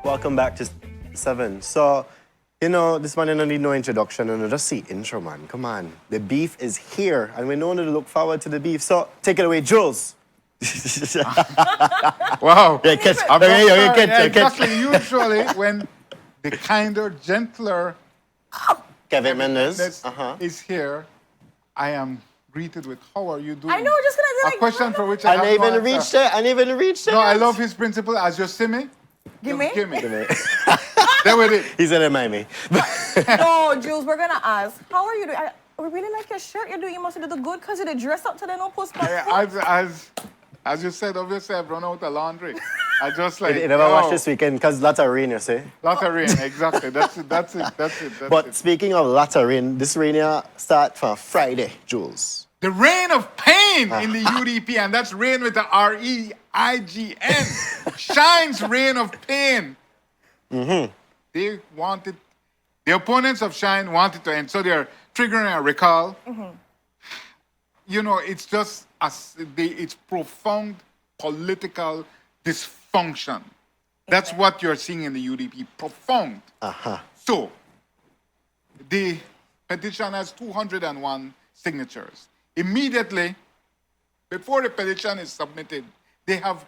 Welcome back to 7. So, this man don't need no introduction, and just see intro, man. Come on. The beef is here, and we know to look forward to the beef. So, take it away, Jules. Wow. Yeah, catch. Exactly. Usually, when the kinder, gentler Kevin Mendes is here, I am greeted with, how are you doing? I know, just gonna A like question for which I I have didn't no even reach answer. there. I didn't even reach there. No, I love his principle. As you see me, Give me? give me. There with it. He's in Miami. No, Jules, we're gonna ask. How are you doing? We really like your shirt. You must have did good because you did dress up today. No post. As you said, obviously I've run out of laundry. I just like. You never watched this weekend because lots of rain, you see. Lot of rain, exactly. That's it. But speaking of lots of rain, this rain here start from Friday, Jules. The reign of pain in the UDP, and that's reign with the R-E-I-G-N. Shine's reign of pain. They wanted, the opponents of Shine wanted to end, so they're triggering a recall. It's just, it's profound political dysfunction. That's what you're seeing in the UDP, profound. So, the petition has 201 signatures. Immediately, before the petition is submitted, they have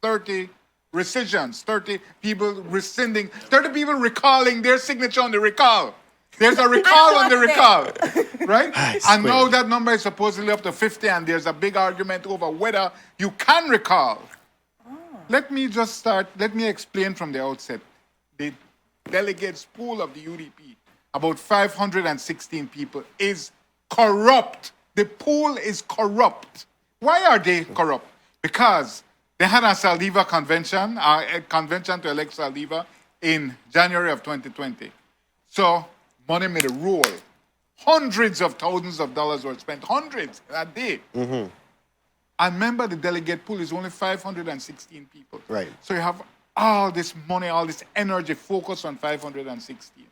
30 rescissions, 30 people rescinding, 30 people recalling their signature on the recall. There's a recall on the recall, right? And now that number is supposedly up to 50, and there's a big argument over whether you can recall. Let me explain from the outset. The delegates pool of the UDP, about 516 people, is corrupt. The pool is corrupt. Why are they corrupt? Because they had a Saldiva convention, a convention to elect Saldiva in January of 2020. So money made a roll. Hundreds of thousands of dollars were spent, hundreds in a day. And remember, the delegate pool is only 516 people. Right. So you have all this money, all this energy focused on 516.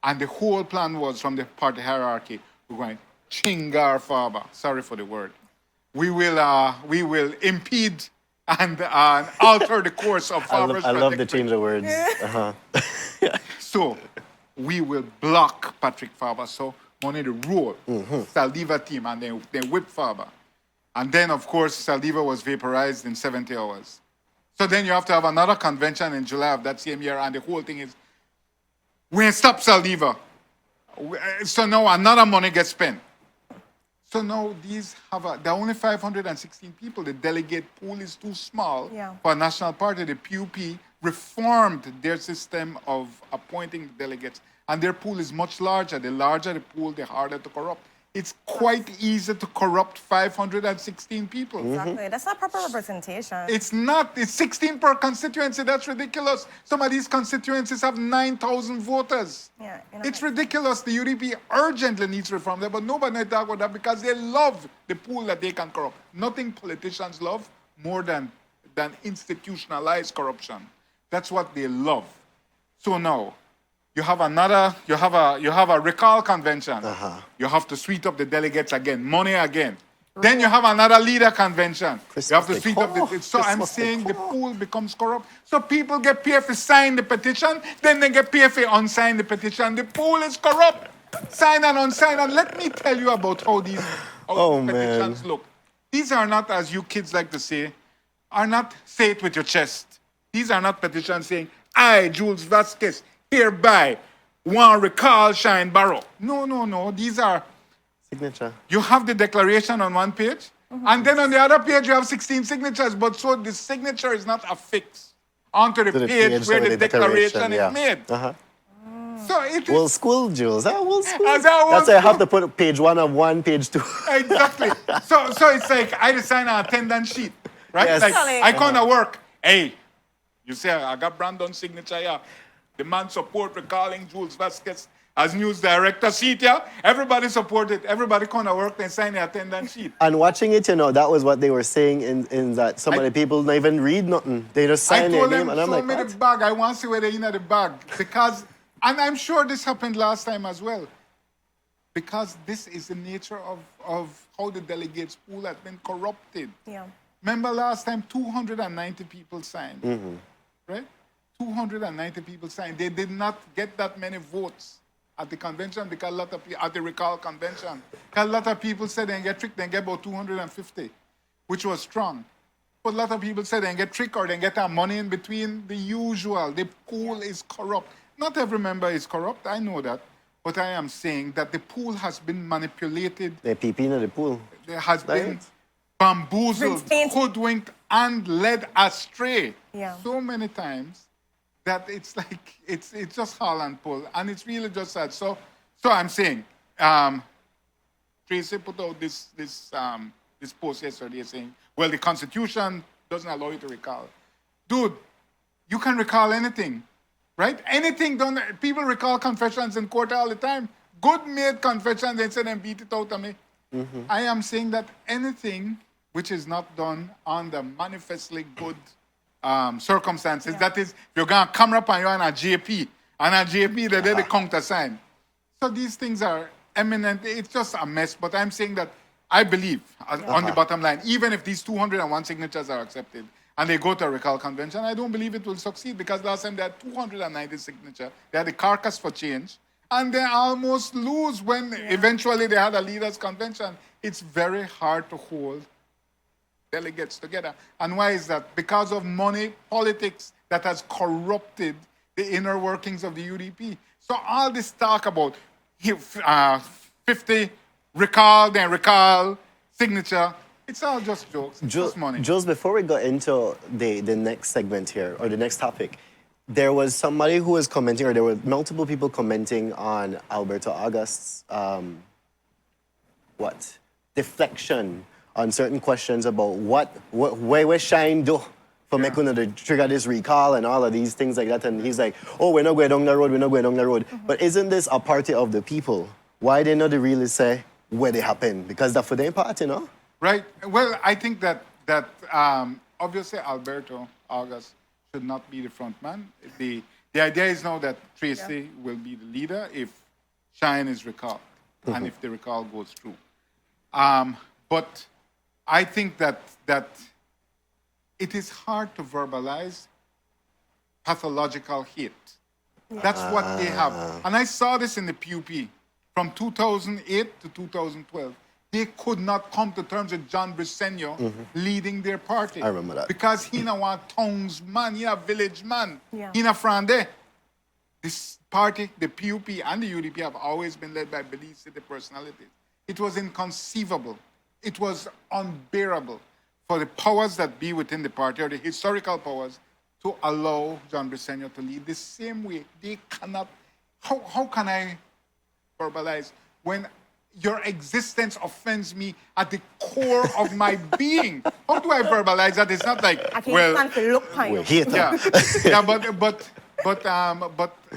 And the whole plan was from the party hierarchy, we're going, chingar faba, sorry for the word. We will impede and alter the course of Faber's I love the trajectory. change of words. So we will block Patrick Faber. So money to rule Saldiva team, and they whip Faber. And then, of course, Saldiva was vaporized in 70 hours. So then you have to have another convention in July of that same year, and the whole thing is, we stop Saldiva. So now another money gets spent. So now these there are only 516 people. The delegate pool is too small for a national party. The PUP reformed their system of appointing delegates, and their pool is much larger. The larger the pool, the harder to corrupt. It's quite easy to corrupt 516 people. Exactly. That's not proper representation. It's not. It's 16 per constituency. That's ridiculous. Some of these constituencies have 9,000 voters. Yeah, It's ridiculous. The UDP urgently needs reform there, but nobody talks about that because they love the pool that they can corrupt. Nothing politicians love more than institutionalized corruption. That's what they love. So now, you have a recall convention. You have to sweep up the delegates again, money again. Then you have another leader convention. You have to sweep up the. So I'm saying the pool becomes corrupt. So people get paid for sign the petition, then they get paid for unsign the petition. The pool is corrupt. Sign and unsign. And let me tell you about how these petitions look. These are not, as you kids like to say, say it with your chest. These are not petitions saying, I, Jules Vasquez, hereby want recall Shine Barrow. No. These are Signature. You have the declaration on one page, and then on the other page you have 16 signatures, but so the signature is not affixed onto the page where the declaration is made. So it is... Well, school, Jules. Well, school. That's why I have to put page 1 of 1, page 2. Exactly. So it's like I just sign an attendance sheet, right? Yes. Like I come to work. Hey, you say I got Brandon's signature here. The man support recalling Jules Vasquez as news director. See it here? Everybody support it. Everybody come to work and sign the attendance sheet. And watching it, that was what they were saying in that some of the people don't even read nothing. They just sign their name, and I'm like, show me the bag. I want to see where they're in the bag. Because, and I'm sure this happened last time as well. Because this is the nature of how the delegates pool has been corrupted. Yeah. Remember last time, 290 people signed, right? 290 people signed. They did not get that many votes at the convention because a lot of at the recall convention. Because a lot of people said they get tricked, they get about 250, which was strong. But a lot of people said they get tricked or they get our money in between. The usual, the pool is corrupt. Not every member is corrupt, I know that. But I am saying that the pool has been manipulated. They peeping in the pool. There has been Right. bamboozled, Tainted. hoodwinked, and led astray Yeah. so many times that it's like it's just haul and pull, and it's really just sad. So I'm saying, Tracy put out this post yesterday saying, well, the Constitution doesn't allow you to recall. Dude, you can recall anything, right? Anything done. People recall confessions in court all the time. Good made confessions, they say, and beat it out of me. I am saying that anything which is not done under manifestly good circumstances, that is, you're going to come up and you're on a JP, they did the countersign. So these things are eminent. It's just a mess. But I'm saying that I believe, on the bottom line, even if these 201 signatures are accepted and they go to a recall convention, I don't believe it will succeed because last time they had 290 signatures. They had the carcass for change. And they almost lose when eventually they had a leaders' convention. It's very hard to hold delegates together. And why is that? Because of money, politics that has corrupted the inner workings of the UDP. So all this talk about 50 recall, signature, it's all just jokes. It's just money. Jules, before we go into the next segment here, or the next topic, there was somebody who was commenting, or there were multiple people commenting on Alberto August's, deflection on certain questions about where Shine do for making the trigger this recall and all of these things like that. And he's like, oh, we're not going down the road. But isn't this a party of the people? Why they not really say where they happen? Because that's for their party, no? Right. Well, I think that obviously Alberto August should not be the front man. The idea is now that Tracy will be the leader if Shine is recalled and if the recall goes through. But I think that it is hard to verbalize pathological hate. That's what they have. And I saw this in the PUP from 2008 to 2012. They could not come to terms with John Briceño leading their party. I remember that. Because he na one townsman, he a village man, he na Frande. This party, the PUP and the UDP have always been led by belief city personalities. It was inconceivable. It was unbearable for the powers that be within the party, or the historical powers, to allow John Briceño to lead the same way. They cannot. How can I verbalize when your existence offends me at the core of my being? How do I verbalize that? It's not like, I can't stand to look at you. Hater. But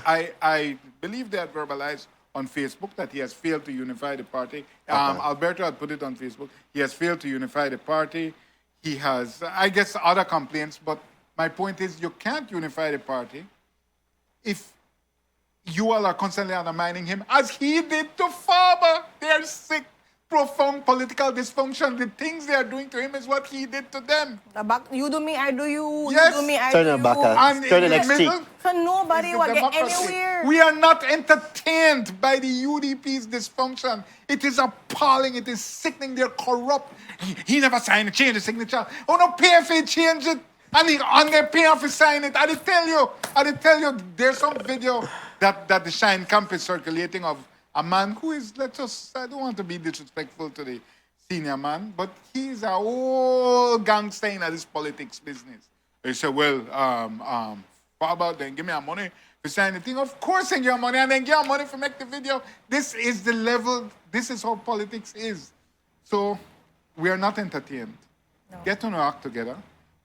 I believe they had verbalized on Facebook that he has failed to unify the party. Alberto had put it on Facebook. He has failed to unify the party. He has, I guess, other complaints. But my point is, you can't unify the party if you all are constantly undermining him, as he did to Faber. They are sick, profound political dysfunction. The things they are doing to him is what he did to them. You do me, I do you. Yes. You do me, I Turn do it you. back up. And Turn in the the next cheek. middle, So nobody is the will get democracy. anywhere. We are not entertained by the UDP's dysfunction. It is appalling. It is sickening. They're corrupt. He never signed a change the signature. Oh no, PFA changed it. And they pay off to sign it. I did tell you, there's some video that the Shine camp is circulating of a man who is, I don't want to be disrespectful to the senior man, but he's a whole gangster in this politics business. He said, well, how about then give me our money to sign the thing? Of course, send your money and then give your money for make the video. This is the level, this is how politics is. So we are not entertained. No. Get on our act together.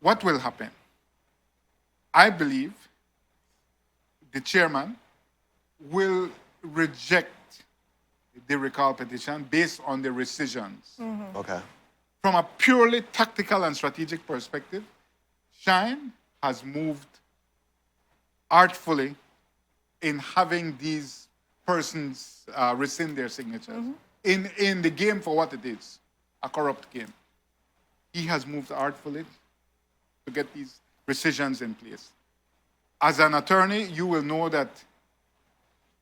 What will happen? I believe the chairman will reject the recall petition based on the rescissions. Okay. From a purely tactical and strategic perspective, Shine has moved artfully in having these persons rescind their signatures in the game for what it is, a corrupt game. He has moved artfully to get these rescissions in place. as an attorney, you will know that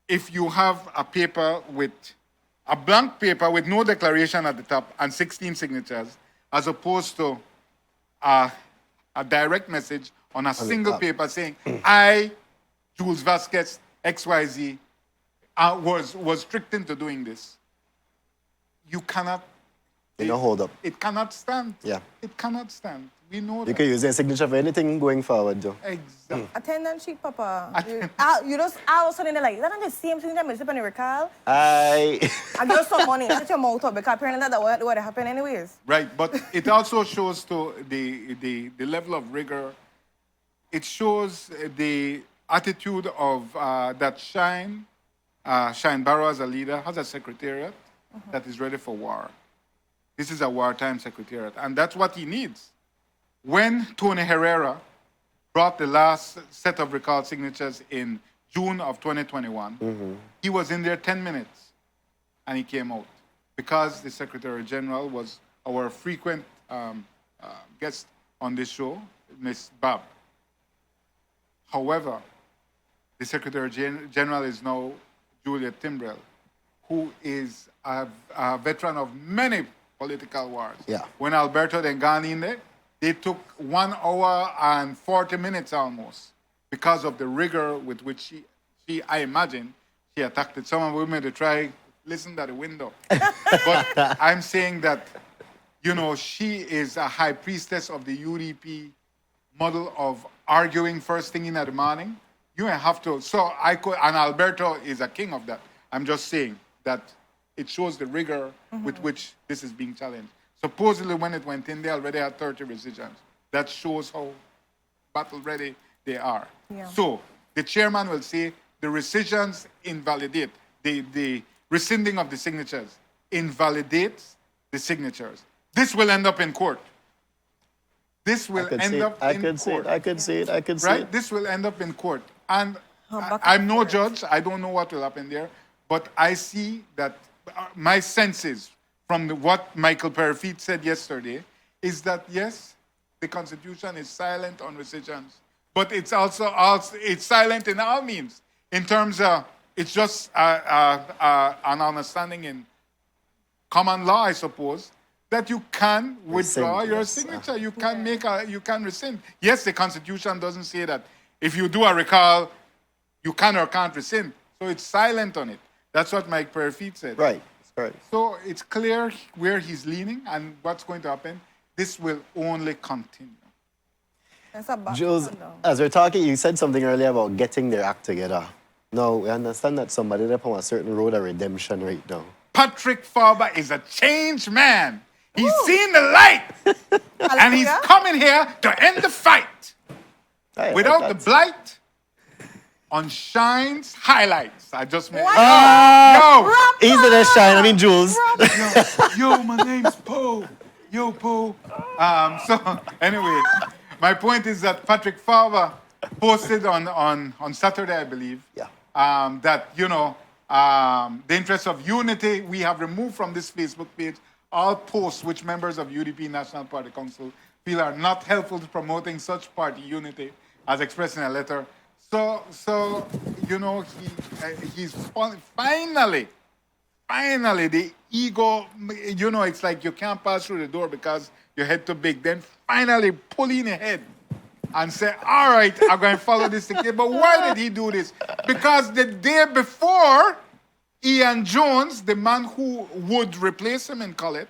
if you have a paper with a blank paper with no declaration at the top and 16 signatures, as opposed to a direct message on a single paper saying, I, Jules Vasquez, XYZ, was tricked into doing this. You cannot. Hold up. It cannot stand. Yeah. It cannot stand. We know You that. can use their signature for anything going forward, Joe. Exactly. Attendance sheet, Papa. You just all of a sudden they're like, that not the same thing that I on the recall. I give some money, get your mouth up because apparently that what happen anyways. Right, but it also shows to the level of rigor. It shows the attitude of that Shine Barrow as a leader has a secretariat that is ready for war. This is a wartime secretariat, and that's what he needs. When Tony Herrera brought the last set of recall signatures in June of 2021, he was in there 10 minutes, and he came out because the Secretary General was our frequent guest on this show, Miss Bab. However, the Secretary General is now Julia Timbrell, who is a veteran of many political wars. Yeah. When Alberto then gone in there, they took 1 hour and 40 minutes almost because of the rigor with which she I imagine, she attacked it. Some women to try listen to the window. But I'm saying that, she is a high priestess of the UDP model of arguing first thing in the morning. You have to, and Alberto is a king of that. I'm just saying that it shows the rigor with which this is being challenged. Supposedly when it went in, they already had 30 rescissions. That shows how battle ready they are. Yeah. So the chairman will say the rescissions invalidate, the rescinding of the signatures invalidates the signatures. This will end up in court. This will end up in court. I could see it. Right? This will end up in court. And I'm no judge. I don't know what will happen there. But I see that my senses from what Michael Perifit said yesterday is that, yes, the Constitution is silent on rescissions. But it's also it's silent in all means. In terms of, it's just an understanding in common law, I suppose, that you can withdraw your signature. You can you can rescind. Yes, the Constitution doesn't say that if you do a recall, you can or can't rescind. So it's silent on it. That's what Mike Perifit said. Right. Right. So it's clear where he's leaning and what's going to happen. This will only continue. That's a bad Jules, one, though. as we're talking, you said something earlier about getting their act together. Now, we understand that somebody is on a certain road of redemption right now. Patrick Farber is a changed man. He's seen the light. And he's coming here to end the fight. Right, Without the blight on Shine's highlights. I just made Easy there, Shine. I mean, Jules. Yo, my name's Poe. Yo, Poe. So, anyway, my point is that Patrick Farber posted on Saturday, I believe, that, the interest of unity, we have removed from this Facebook page all posts which members of UDP National Party Council feel are not helpful to promoting such party unity as expressed in a letter. So he's finally, the ego, it's like you can't pass through the door because your head too big. Then finally pulling ahead and say, all right, I'm going to follow this ticket. But why did he do this? Because the day before, Ian Jones, the man who would replace him in Collett,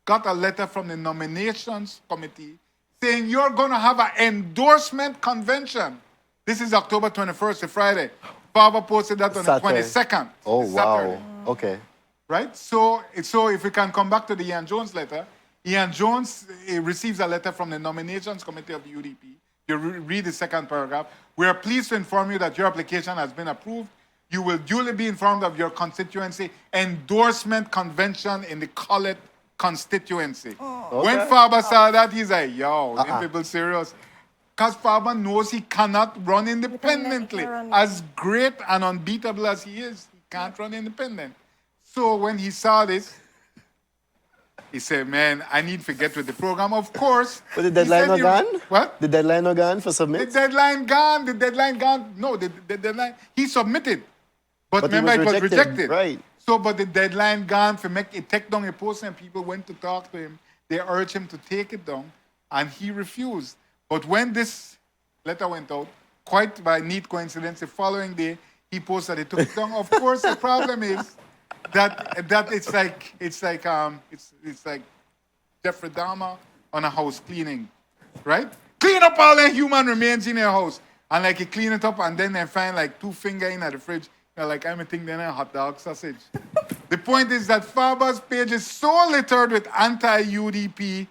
got a letter from the nominations committee saying you're going to have an endorsement convention. This is October 21st, a Friday. Baba posted that on Saturday. the 22nd. Oh, wow. Saturday. Okay. Right? So if we can come back to the Ian Jones letter, Ian Jones receives a letter from the nominations committee of the UDP. You read the second paragraph. We are pleased to inform you that your application has been approved. You will duly be informed of your constituency endorsement convention in the Collett constituency. When Farber saw that, he's like, yo, them people serious. Because Farber knows he cannot run independently. As great and unbeatable as he is, he can't run independent. So when he saw this, He said, man, I need to get with the program. Of course. But the he deadline said not he- gone? What? The deadline not gone for The submit? deadline gone. The deadline gone. No, the deadline. He submitted. But But he remember, was it was rejected, rejected. right. So, but the deadline gone for make it take down a post, and people went to talk to him. They urged him to take it down, and he refused. But when this letter went out, quite by neat coincidence, the following day he posted it took it down. Of course, the problem is that it's like Jeffrey Dahmer on a house cleaning, right? Clean up all the human remains in your house. And like you clean it up and then they find like 2 fingers in at the fridge. You're like, I'm thinking then a hot dog sausage. The point is that Faber's page is so littered with anti-UDP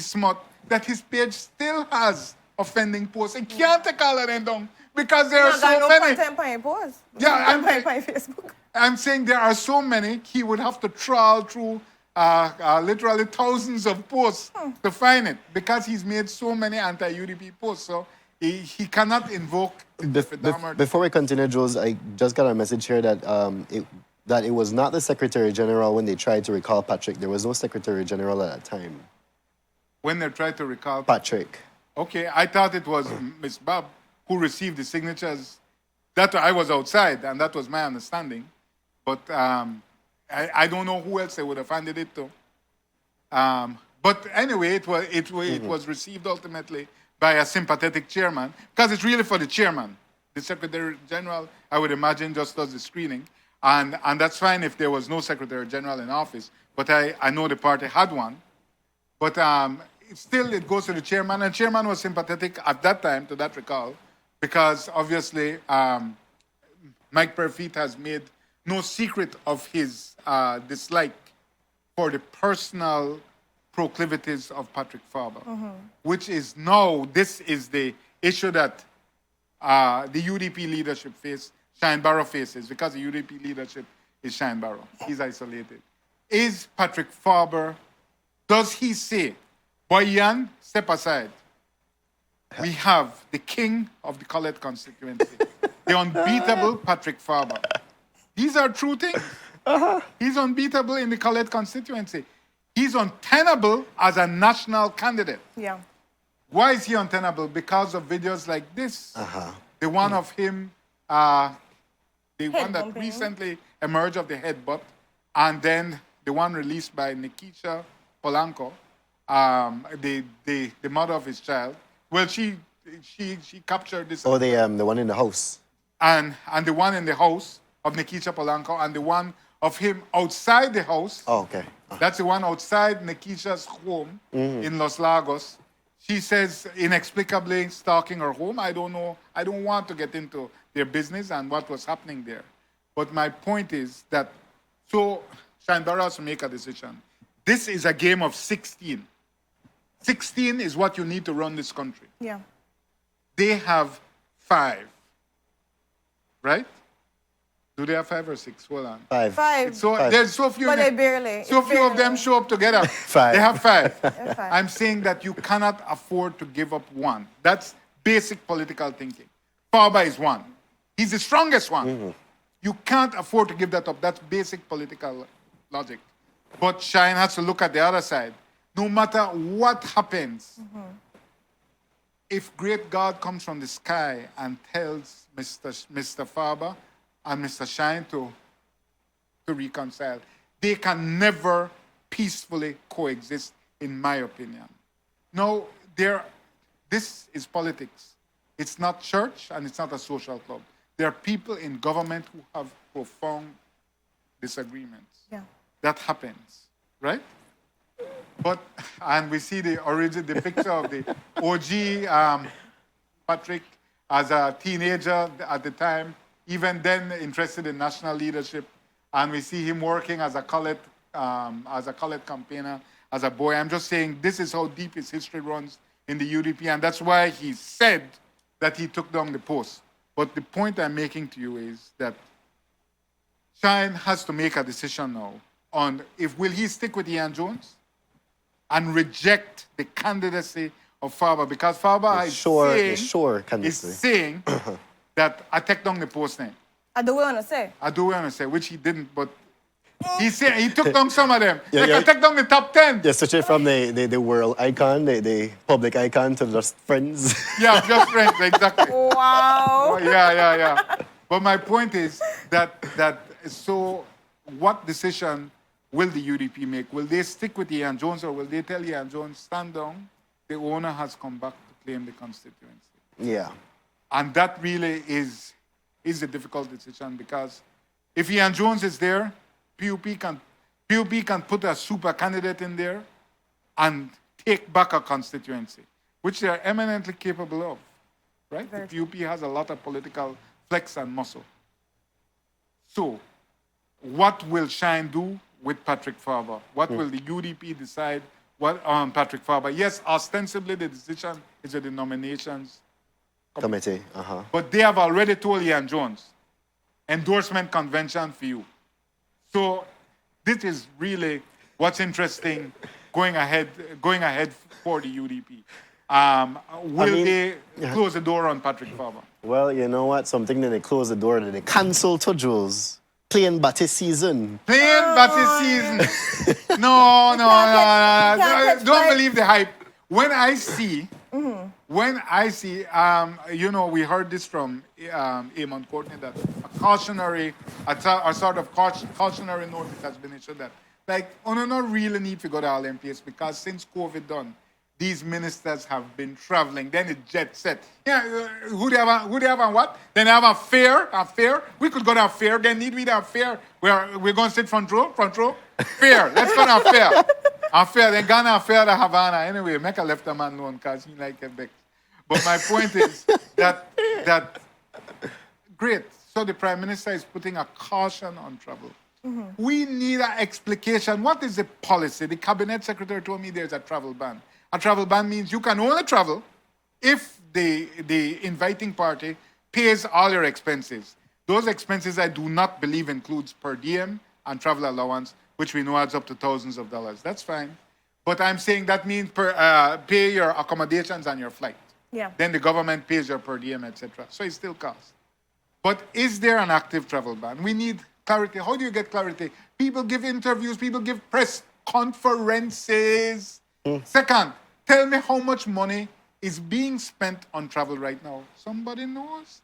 smut that his page still has offending posts. He can't take all of them down because there are Not got so no many. content on your post. Yeah, I'm- Content on your Facebook. I'm saying there are so many, he would have to trawl through literally thousands of posts to find it because he's made so many anti-UDP posts. So he cannot invoke the Jeffrey Dahmer. Before we continue, Jules, I just got a message here that it was not the Secretary General when they tried to recall Patrick. There was no Secretary General at that time. When they tried to recall. Patrick. Okay, I thought it was Miss Bob who received the signatures. That I was outside, and that was my understanding. But I don't know who else they would have handed it to. But anyway, it was received ultimately by a sympathetic chairman, because it's really for the chairman. The Secretary General, I would imagine, just does the screening. And that's fine if there was no Secretary General in office. But I know the party had one. But still, it goes to the chairman. And chairman was sympathetic at that time to that recall, because obviously Mike Perfit has made no secret of his dislike for the personal proclivities of Patrick Faber, which is now, this is the issue that the UDP leadership Shine Barrow faces, because the UDP leadership is Shine Barrow. He's isolated. Is Patrick Faber, does he say, Boyan, step aside. We have the king of the Colette constituency, the unbeatable Patrick Faber. These are true things. He's unbeatable in the Colette constituency. He's untenable as a national candidate. Yeah. Why is he untenable? Because of videos like this. The one of him, the one that bumping. recently emerged of the headbutt, and then the one released by Nikisha Polanco, the mother of his child. Well, she captured this. Oh, the one in the house. And the one in the house of Nikisha Polanco, and the one of him outside the house. Oh, okay. That's the one outside Nikisha's home in Los Lagos. She says inexplicably stalking her home. I don't know. I don't want to get into their business and what was happening there. But my point is that, so Shine Barrow has to make a decision. This is a game of 16. 16 is what you need to run this country. Yeah. They have 5. Right? Do they have 5 or 6? Hold on. 5. 5. So Five. there's so few. But they barely. So it's few of barely. them show up together. 5. They have 5. They're 5. I'm saying that you cannot afford to give up one. That's basic political thinking. Faber is one. He's the strongest one. You can't afford to give that up. That's basic political logic. But Shine has to look at the other side. No matter what happens, if great God comes from the sky and tells Mr. Faber and Mr. Shine to reconcile, they can never peacefully coexist, in my opinion. No, this is politics. It's not church and it's not a social club. There are people in government who have profound disagreements. Yeah. That happens, right? But, and we see the picture of the OG Patrick as a teenager at the time, even then interested in national leadership. And we see him working as a Colette campaigner, as a boy. I'm just saying this is how deep his history runs in the UDP, and that's why he said that he took down the post. But the point I'm making to you is that Shine has to make a decision now on will he stick with Ian Jones and reject the candidacy of Faber, because Faber is saying that I take down the post name. I do want to say. I do want to say, which he didn't, but He said he took down some of them. Yeah, They yeah. can take down the top 10. Yeah, switch it from the world icon, the public icon to just friends. Yeah, just friends, exactly. Wow. Oh, yeah. But my point is that so what decision will the UDP make? Will they stick with Ian Jones or will they tell Ian Jones, stand down? The owner has come back to claim the constituency. Yeah. And that really is a difficult decision because if Ian Jones is there, PUP can put a super candidate in there and take back a constituency, which they are eminently capable of, right? The PUP has a lot of political flex and muscle. So, what will Shine do with Patrick Faber? What will the UDP decide on Patrick Faber? Yes, ostensibly the decision is with the nominations Committee. but they have already told Ian Jones, endorsement convention for you. So this is really what's interesting going ahead for the UDP. Will they close the door on Patrick Faber? Well, you know what? Something that they close the door, that they cancel to Jules. Playing Batty season. Playing Batty season. No. catch Don't flight. believe the hype. When I see, we heard this from Eamon Courtney that a sort of cautionary notice has been issued that, like, no really need to go to Olympics because since COVID done, these ministers have been traveling. Then it jet set. Yeah, who they have on what? Then they have a fair. We could go to a fair. Then need we to have fair. We're going to sit front row. Fair. Let's go to a fair. A fair. Then Ghana a fair to Havana. Anyway, make a left a man known because he like Quebec. But my point is that great. So the Prime Minister is putting a caution on travel. We need an explication. What is the policy? The Cabinet Secretary told me there's a travel ban. A travel ban means you can only travel if the inviting party pays all your expenses. Those expenses I do not believe includes per diem and travel allowance, which we know adds up to thousands of dollars. That's fine. But I'm saying that means pay your accommodations and your flight. Yeah. Then the government pays your per diem, etc. So it still costs. But is there an active travel ban? We need clarity. How do you get clarity? People give interviews, people give press conferences. Second, tell me how much money is being spent on travel right now. Somebody knows?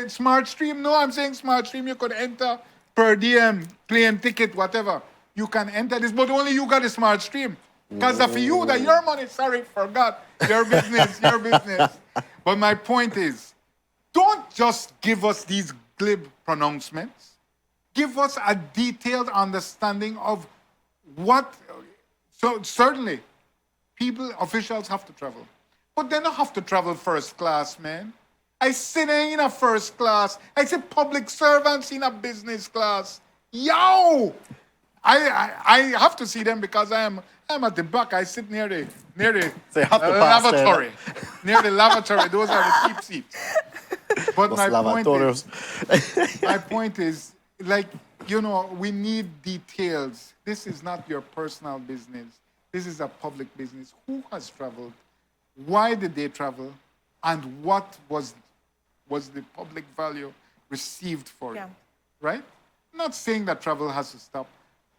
Smart Stream? No, I'm saying Smart Stream. You could enter per diem, plane ticket, whatever. You can enter this, but only you got a Smart Stream. Because for you, that your money, sorry, forgot. Your business. But my point is, don't just give us these glib pronouncements. Give us a detailed understanding of what. So certainly, officials have to travel. But they don't have to travel first class, man. I sit in a first class. I see public servants in a business class. Yo! I have to see them because I'm at the back. I sit near the So you have to pass there. lavatory. Near the lavatory. Those are the cheap seats. But my point is, like, we need details. This is not your personal business. This is a public business. Who has traveled? Why did they travel? And what was the public value received for it? Right? I'm not saying that travel has to stop,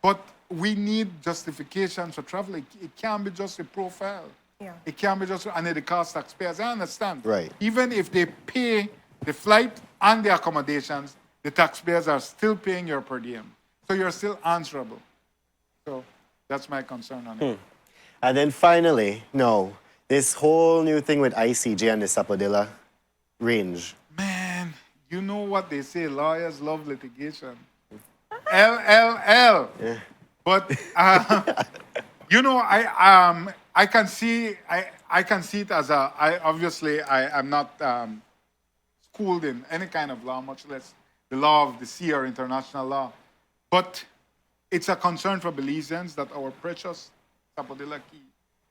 but we need justification for travel. It can't be just a profile. Yeah. It can't be just, and it costs taxpayers. I understand. Right. Even if they pay the flight and the accommodations, the taxpayers are still paying your per diem. So you're still answerable. So that's my concern on it. And then finally, this whole new thing with ICJ and the Sapodillas range. Man, you know what they say, lawyers love litigation. LLL. Yeah. But I can see it as I'm not schooled in any kind of law, much less the law of the sea or international law. But it's a concern for Belizeans that our precious Sapodilla Key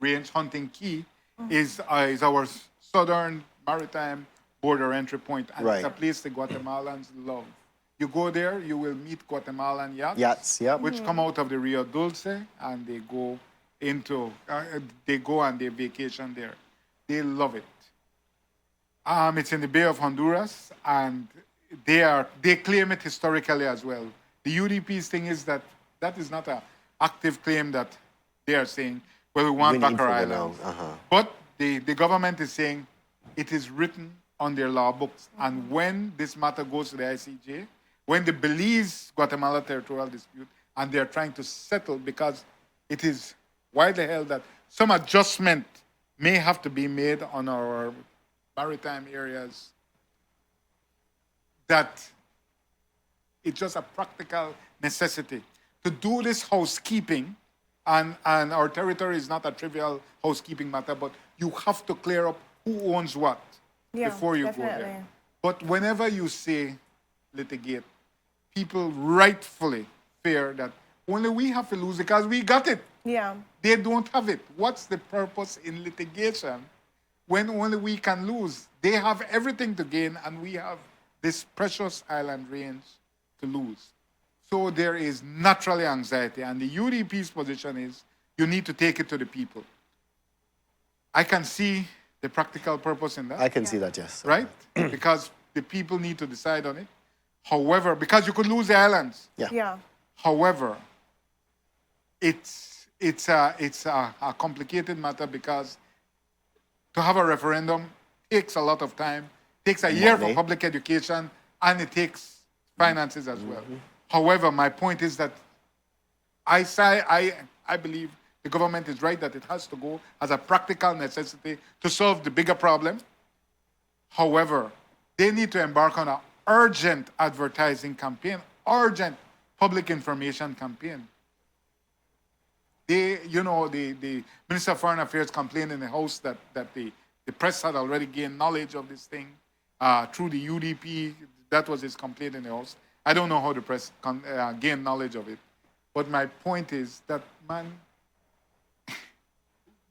range, hunting key, is our southern maritime border entry point, and it's a place the Guatemalans love. You go there, you will meet Guatemalan yachts, which come out of the Rio Dulce, and they go and they vacation there. They love it. It's in the Bay of Honduras, and they claim it historically as well. The UDP's thing is that That is not an active claim that they are saying, well, we want We back need our further islands. now. Uh-huh. But the government is saying it is written on their law books. And when this matter goes to the ICJ, when the Belize-Guatemala territorial dispute, and they're trying to settle because it is widely held that some adjustment may have to be made on our maritime areas, that it's just a practical necessity to do this housekeeping, and our territory is not a trivial housekeeping matter, but you have to clear up who owns what before you go definitely. there. But whenever you say litigate, people rightfully fear that only we have to lose because we got it. Yeah. They don't have it. What's the purpose in litigation when only we can lose? They have everything to gain, and we have this precious island range to lose. So there is naturally anxiety, and the UDP's position is you need to take it to the people. I can see the practical purpose in that, I can see that, yes. right? Because the people need to decide on it. However, because you could lose the islands. Yeah. Yeah. However, it's a complicated matter because to have a referendum takes a lot of time, takes a year for Money. public education, and it takes finances as well. However, my point is that I believe the government is right that it has to go as a practical necessity to solve the bigger problem. However, they need to embark on an urgent advertising campaign, urgent public information campaign. The Minister of Foreign Affairs complained in the House that the press had already gained knowledge of this thing through the UDP. That was his complaint in the House. I don't know how the press gained knowledge of it. But my point is that, man,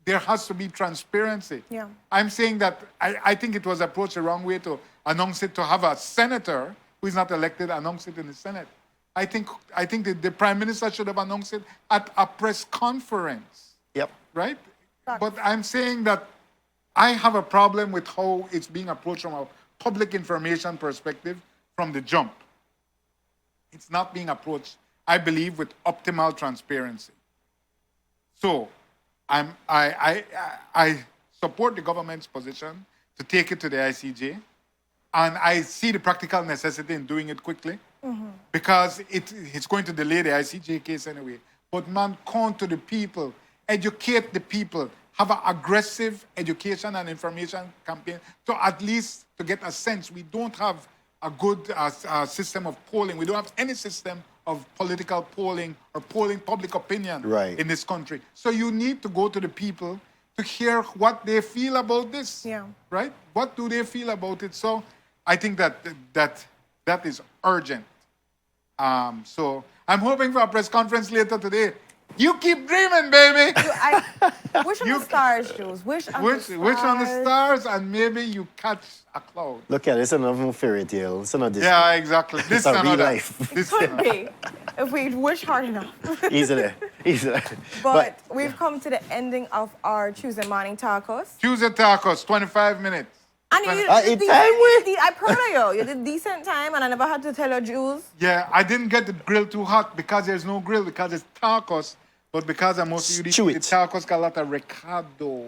there has to be transparency. Yeah. I'm saying that I think it was approached the wrong way to announce it, to have a senator who is not elected announce it in the Senate. I think the Prime Minister should have announced it at a press conference, Yep. right? Facts. But I'm saying that I have a problem with how it's being approached from a public information perspective from the jump. It's not being approached, I believe, with optimal transparency. So I support the government's position to take it to the ICJ, and I see the practical necessity in doing it quickly because it's going to delay the ICJ case anyway. But man, come to the people, educate the people, have an aggressive education and information campaign to at least to get a sense. We don't have a good system of polling. We don't have any system of political polling or polling public opinion in this country. So you need to go to the people to hear what they feel about this. Yeah. Right? What do they feel about it? So I think that is urgent. So I'm hoping for a press conference later today. You keep dreaming, baby. Wish on the stars, Jules. Wish on the stars. Wish on the stars, and maybe you catch a cloud. Look at it, it's another fairy tale. It's not this. Yeah, exactly. This It's a is real another. life. This Could be, if we wish hard enough. Easily. But we've come to the ending of our Tuesday morning tacos. Tuesday tacos, 25 minutes. And you in did time, I'm proud of you. You did decent time, and I never had to tell you, Jules. Yeah, I didn't get the grill too hot because there's no grill, because it's tacos. But because I'm mostly Stew the it. tacos got a lot of recado.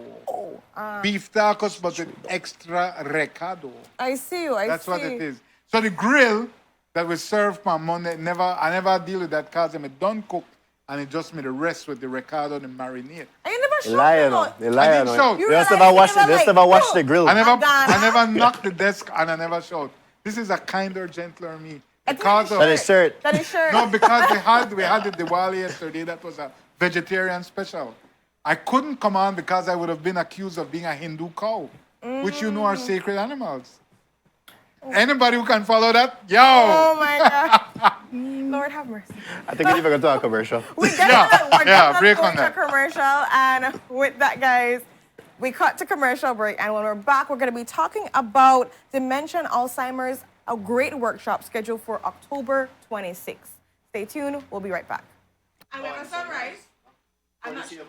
Beef tacos, but with extra recado. I see you. That's what it is. So the grill that was served on Monday, I never deal with that because I'm done cooked, and it just made the rest with the recado and marinade. And you never showed Liar, me no. about- The liar, didn't no. shout. You You just realize never you watched never it. Just like, never watched no. the grill. I Done. never knocked the desk, and I never showed. This is a kinder, gentler me. It's Because not of, That is shirt. That is sure. no, because we had the Diwali yesterday. That was a vegetarian special. I couldn't come on because I would have been accused of being a Hindu cow, which you know are sacred animals. Anybody who can follow that, yo! Oh my God. Lord have mercy. I think we're going to a commercial. We're definitely break going on to a that. commercial. And with that, guys, we cut to commercial break. And when we're back, we're going to be talking about dementia and Alzheimer's, a great workshop scheduled for October 26th. Stay tuned. We'll be right back. I'm going to sunrise. I'm not sure.